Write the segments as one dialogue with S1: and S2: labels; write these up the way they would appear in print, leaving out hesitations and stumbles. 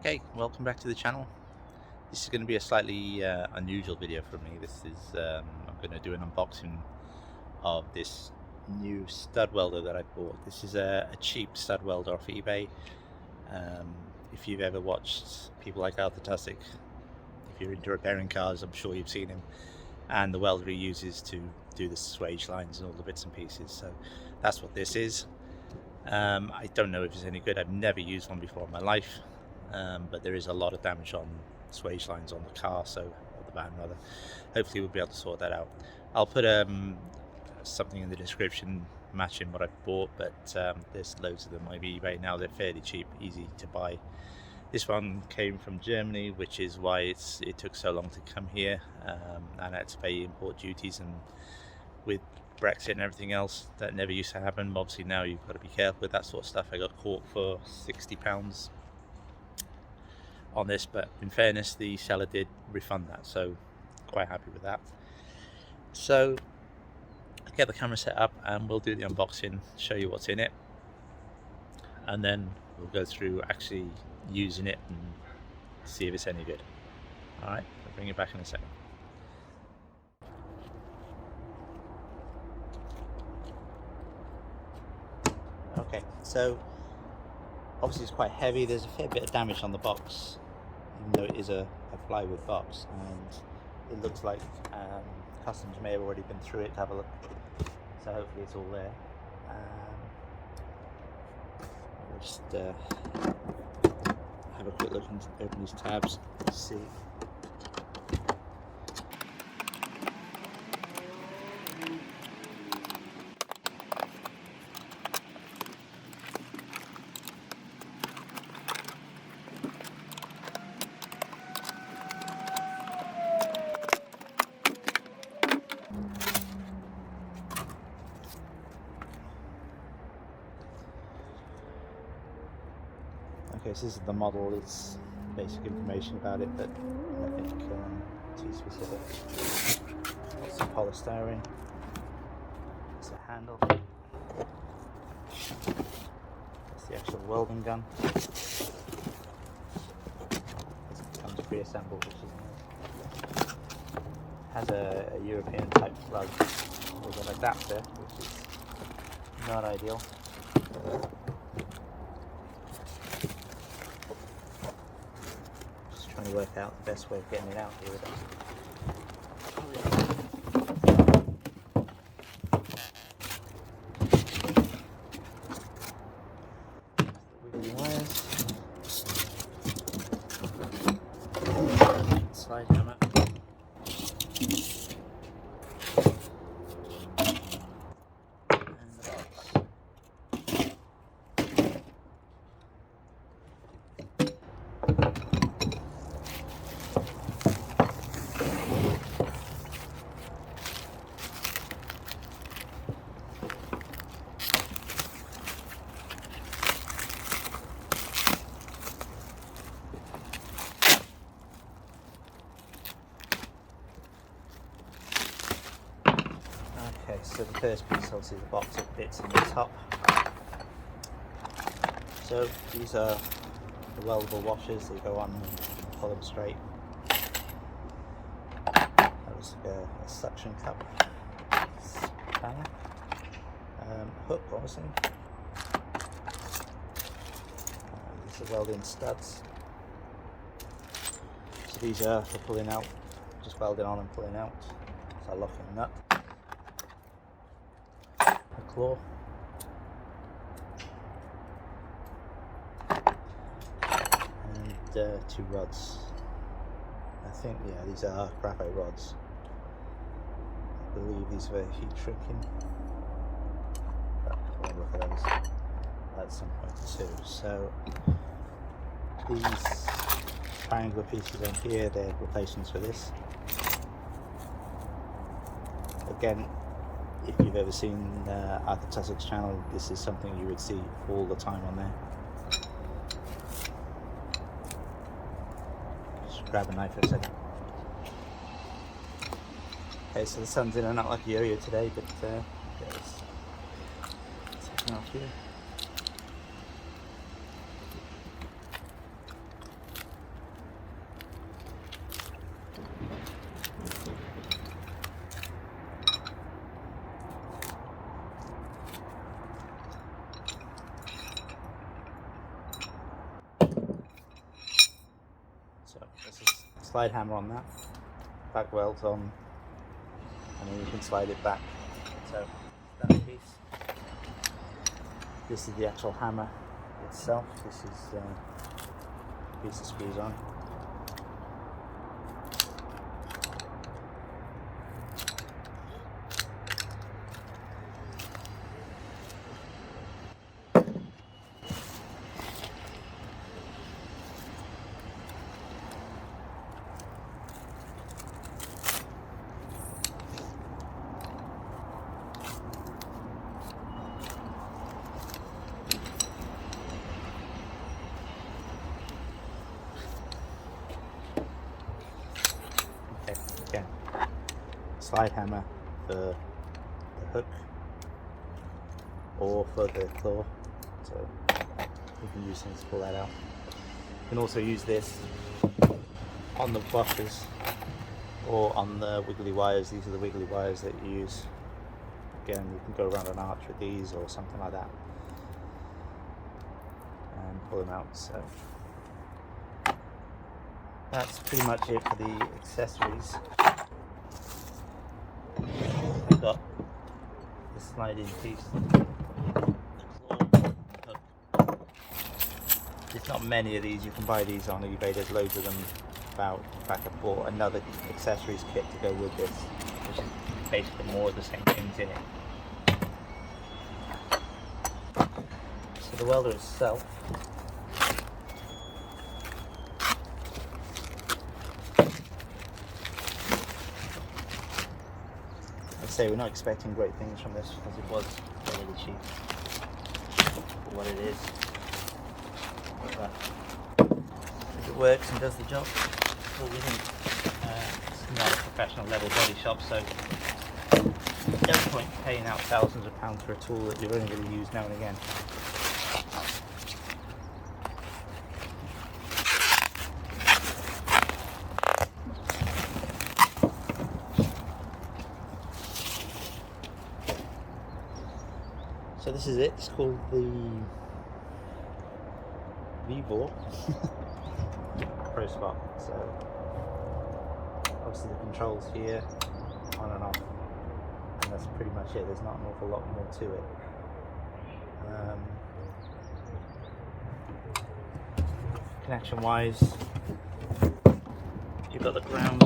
S1: Okay, welcome back to the channel. This is going to be a slightly unusual video for me. I'm going to do an unboxing of this new stud welder that I bought. This is a cheap stud welder off eBay. If you've ever watched people like Arthur Tussock, if you're into repairing cars, I'm sure you've seen him. And the welder he uses to do the swage lines and all the bits and pieces. So that's what this is. I don't know if it's any good. I've never used one before in my life. But there is a lot of damage on swage lines on the car, or the van rather. Hopefully we'll be able to sort that out. I'll put something in the description matching what I bought, but there's loads of them on eBay now. They're fairly cheap, easy to buy. This one came from Germany, which is why it took so long to come here, and I had to pay import duties, and with Brexit and everything else, that never used to happen. Obviously now you've got to be careful with that sort of stuff. I got caught for £60 on this, but in fairness the seller did refund that, so quite happy with that. So I'll get the camera set up and we'll do the unboxing, show you what's in it, and then we'll go through actually using it and see if it's any good. Alright, I'll bring it back in a second. Okay, so obviously it's quite heavy. There's a fair bit of damage on the box, even though it is a plywood box, and it looks like customs may have already been through it to have a look, so hopefully it's all there. We'll just have a quick look and open these tabs to see. Okay, so this is the model. It's basic information about it, but nothing too specific. Some polystyrene. It's a handle. That's the actual welding gun. It comes pre-assembled, which is nice. Has a European type plug with an adapter, which is not ideal. Trying to work out the best way of getting it out here with it. Wiggly wires. Slide hammer. And the box. Okay, so the first piece, obviously the box of bits in the top. So these are the weldable washers. They go on and pull them straight. That was a suction cup. Spanner. Hook, obviously. These are welding studs. So these are for pulling out, just welding on and pulling out. So locking the nut. A claw. And two rods. I think, yeah, these are graphite rods. I believe these were heat shrinking. But we'll look at those at some point too. So these triangular pieces on here, they're replacements for this. Again, if you've ever seen Arthur Tussock's channel, this is something you would see all the time on there. Just grab a knife for a second. Okay, so the sun's in and out like a yo-yo today, but it's taking off here. slide hammer on that, back welds on, and then you can slide it back. So that piece. This is the actual hammer itself. This is a piece of screws on. Again, slide hammer for the hook or for the claw, so you can use things to pull that out. You can also use this on the washers or on the wiggly wires. These are the wiggly wires that you use. Again, you can go around an arch with these or something like that and pull them out. So that's pretty much it for the accessories. I've got the sliding piece, hook. There's not many of these. You can buy these on eBay. There's loads of them about. In fact, I bought another accessories kit to go with this, which is basically more of the same things in it. So the welder itself, say we're not expecting great things from this because it was really cheap for what it is, but if it works and does the job, well, we think it's not a professional level body shop, so there's no point paying out thousands of pounds for a tool that you're only going to use now and again. So this is it. It's called the Vivor Pro Spot. So obviously the controls here, on and off, and that's pretty much it. There's not an awful lot more to it. Connection wise, you've got the ground,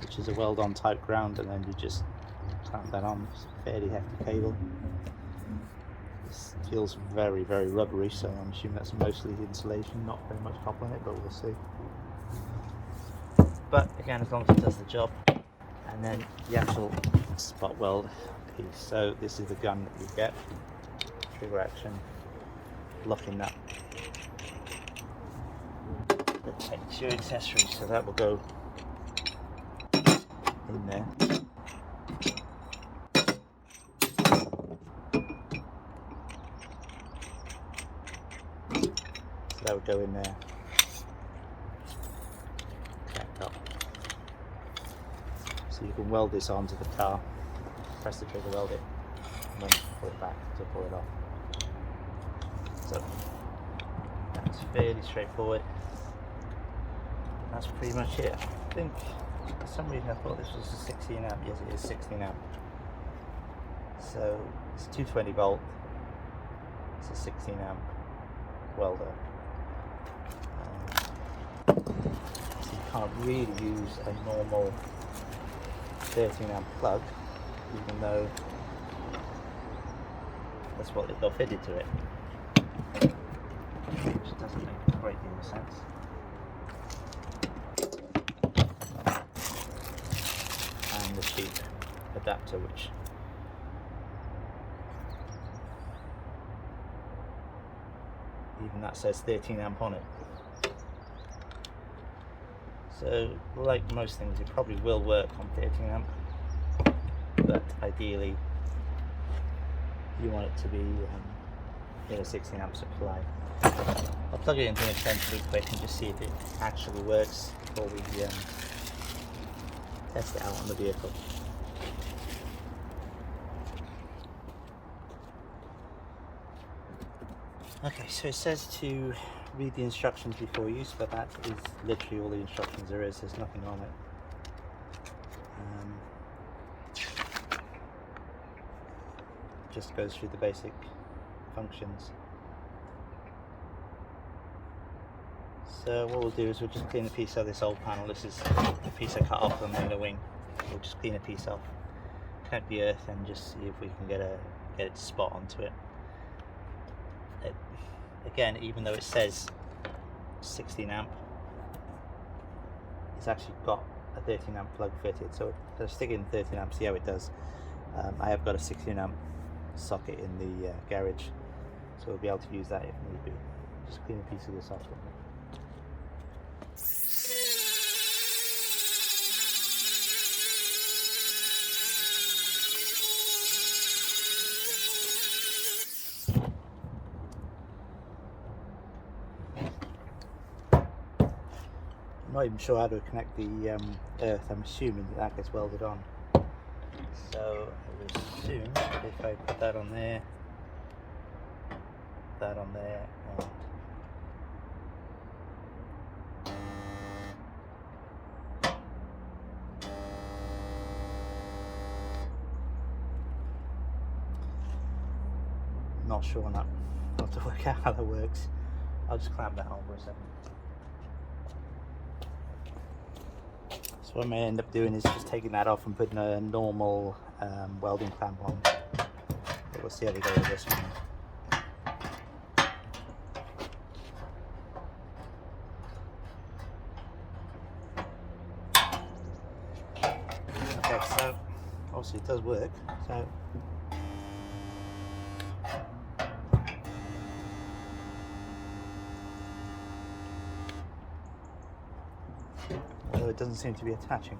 S1: which is a weld on type ground, and then you just clamp that on. It's a fairly hefty cable. This feels very, very rubbery, so I'm assuming that's mostly insulation, not very much copper in it, but we'll see. But again, as long as it does the job. And then the actual spot weld piece. So this is the gun that you get, trigger action, locking that. That takes your accessories, so that will go in there. That would go in there, connect up. So you can weld this onto the car, press the trigger, weld it, and then pull it back to pull it off. So that's fairly straightforward. That's pretty much it. I think for some reason I thought this was a 16 amp. Yes, it is 16 amp. So it's 220 volt. It's a 16 amp welder. So you can't really use a normal 13 amp plug, even though that's what they've got fitted to it, which doesn't make a great deal of sense. And the cheap adapter, which even that says 13 amp on it. So like most things, it probably will work on 13 amp, but ideally you want it to be in a 16 amp supply. I'll plug it into an extension quick and just see if it actually works before we test it out on the vehicle. Okay, so it says to read the instructions before use, but that is literally all the instructions there is. There's nothing on it. Just goes through the basic functions. So what we'll do is we'll just clean a piece of this old panel. This is a piece I cut off on the inner wing. We'll just clean a piece off, count the earth, and just see if we can get it spot onto it. Again, even though it says 16 amp, it's actually got a 13 amp plug fitted, so I'll stick it in 13 amp, see how it does. I have got a 16 amp socket in the garage, so we'll be able to use that if need be. Just clean a piece of this off. I'm not even sure how to connect the earth. I'm assuming that gets welded on. So I would assume that if I put that on there, and not sure on that. I'll have to work out how that works. I'll just clamp that on for a second. So what I may end up doing is just taking that off and putting a normal welding clamp on. But we'll see how we go with this one. Okay, so obviously it does work. So although it doesn't seem to be attaching.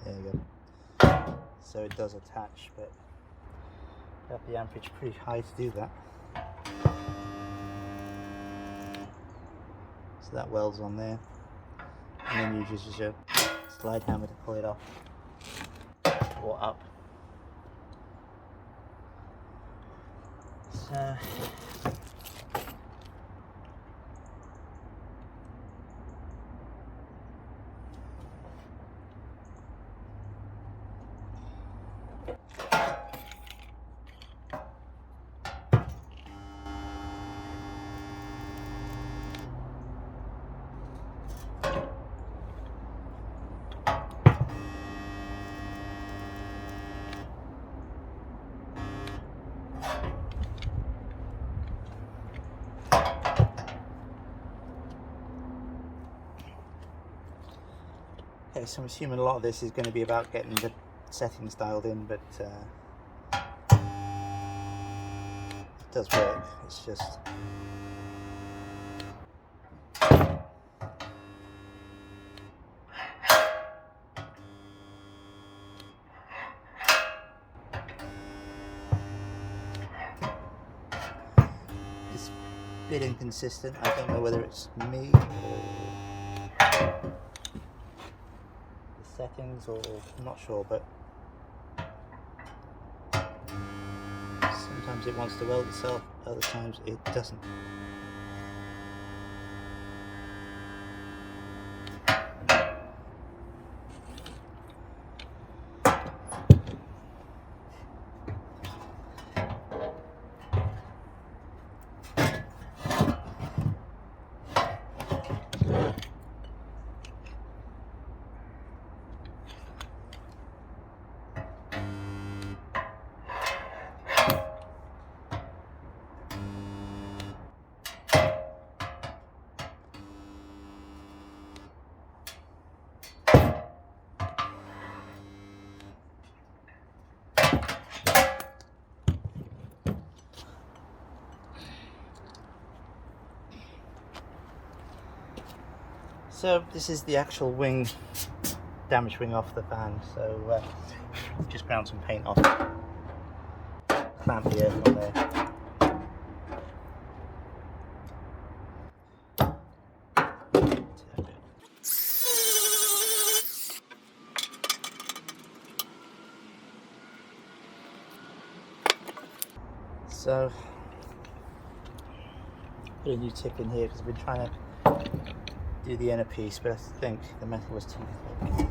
S1: There you go. So it does attach, but got the amperage pretty high to do that. So that welds on there, and then you just use your slide hammer to pull it off or up. So okay, so I'm assuming a lot of this is going to be about getting the settings dialed in, but it does work. It's just it's a bit inconsistent. I don't know whether it's me or settings, or I'm not sure, but sometimes it wants to weld itself, other times it doesn't. So this is the actual wing, damaged wing off the fan. So just ground some paint off, clamp the earth on there. So put a new tip in here because I've been trying to do the inner piece, but I think the metal was too thick.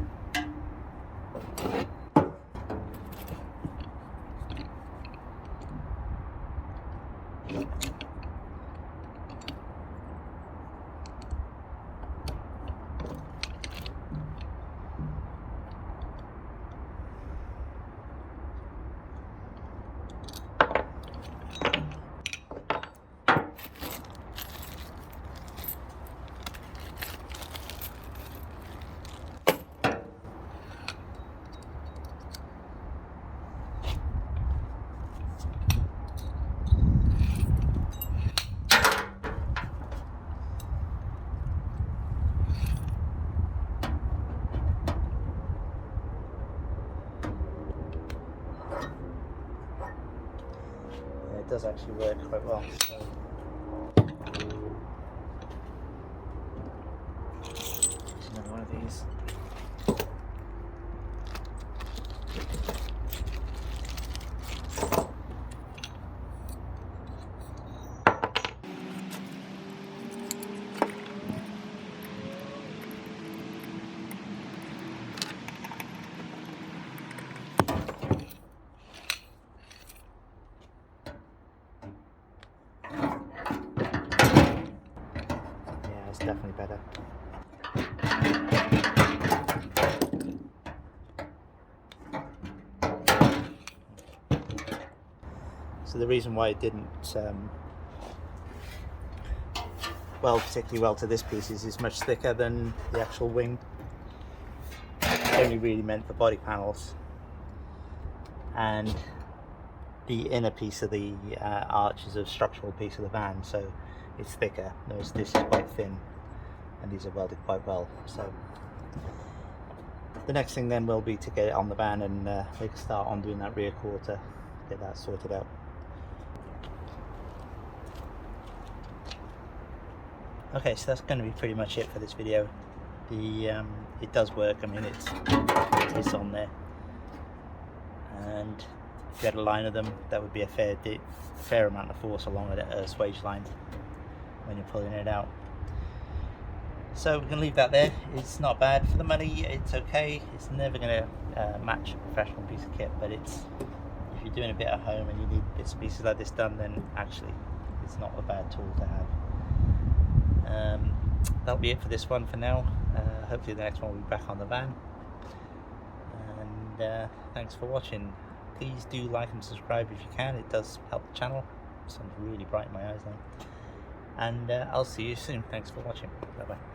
S1: It does actually work quite well. So here's another one of these. It's definitely better. So the reason why it didn't weld particularly well to this piece is it's much thicker than the actual wing. It's only really meant for body panels, and the inner piece of the arch is a structural piece of the van, so it's thicker, whereas this is quite thin, and these are welded quite well. So the next thing then will be to get it on the van and we can start on doing that rear quarter, get that sorted out. Okay, so that's going to be pretty much it for this video. It does work. I mean, it's on there, and if you had a line of them, that would be a fair amount of force along a swage line when you're pulling it out. So we can leave that there. It's not bad for the money. It's okay. It's never going to match a professional piece of kit, but if you're doing a bit at home and you need bits and pieces like this done, then actually it's not a bad tool to have. That'll be it for this one for now. Hopefully the next one will be back on the van. And thanks for watching. Please do like and subscribe if you can. It does help the channel. Sun's really bright in my eyes now. And I'll see you soon. Thanks for watching. Bye bye.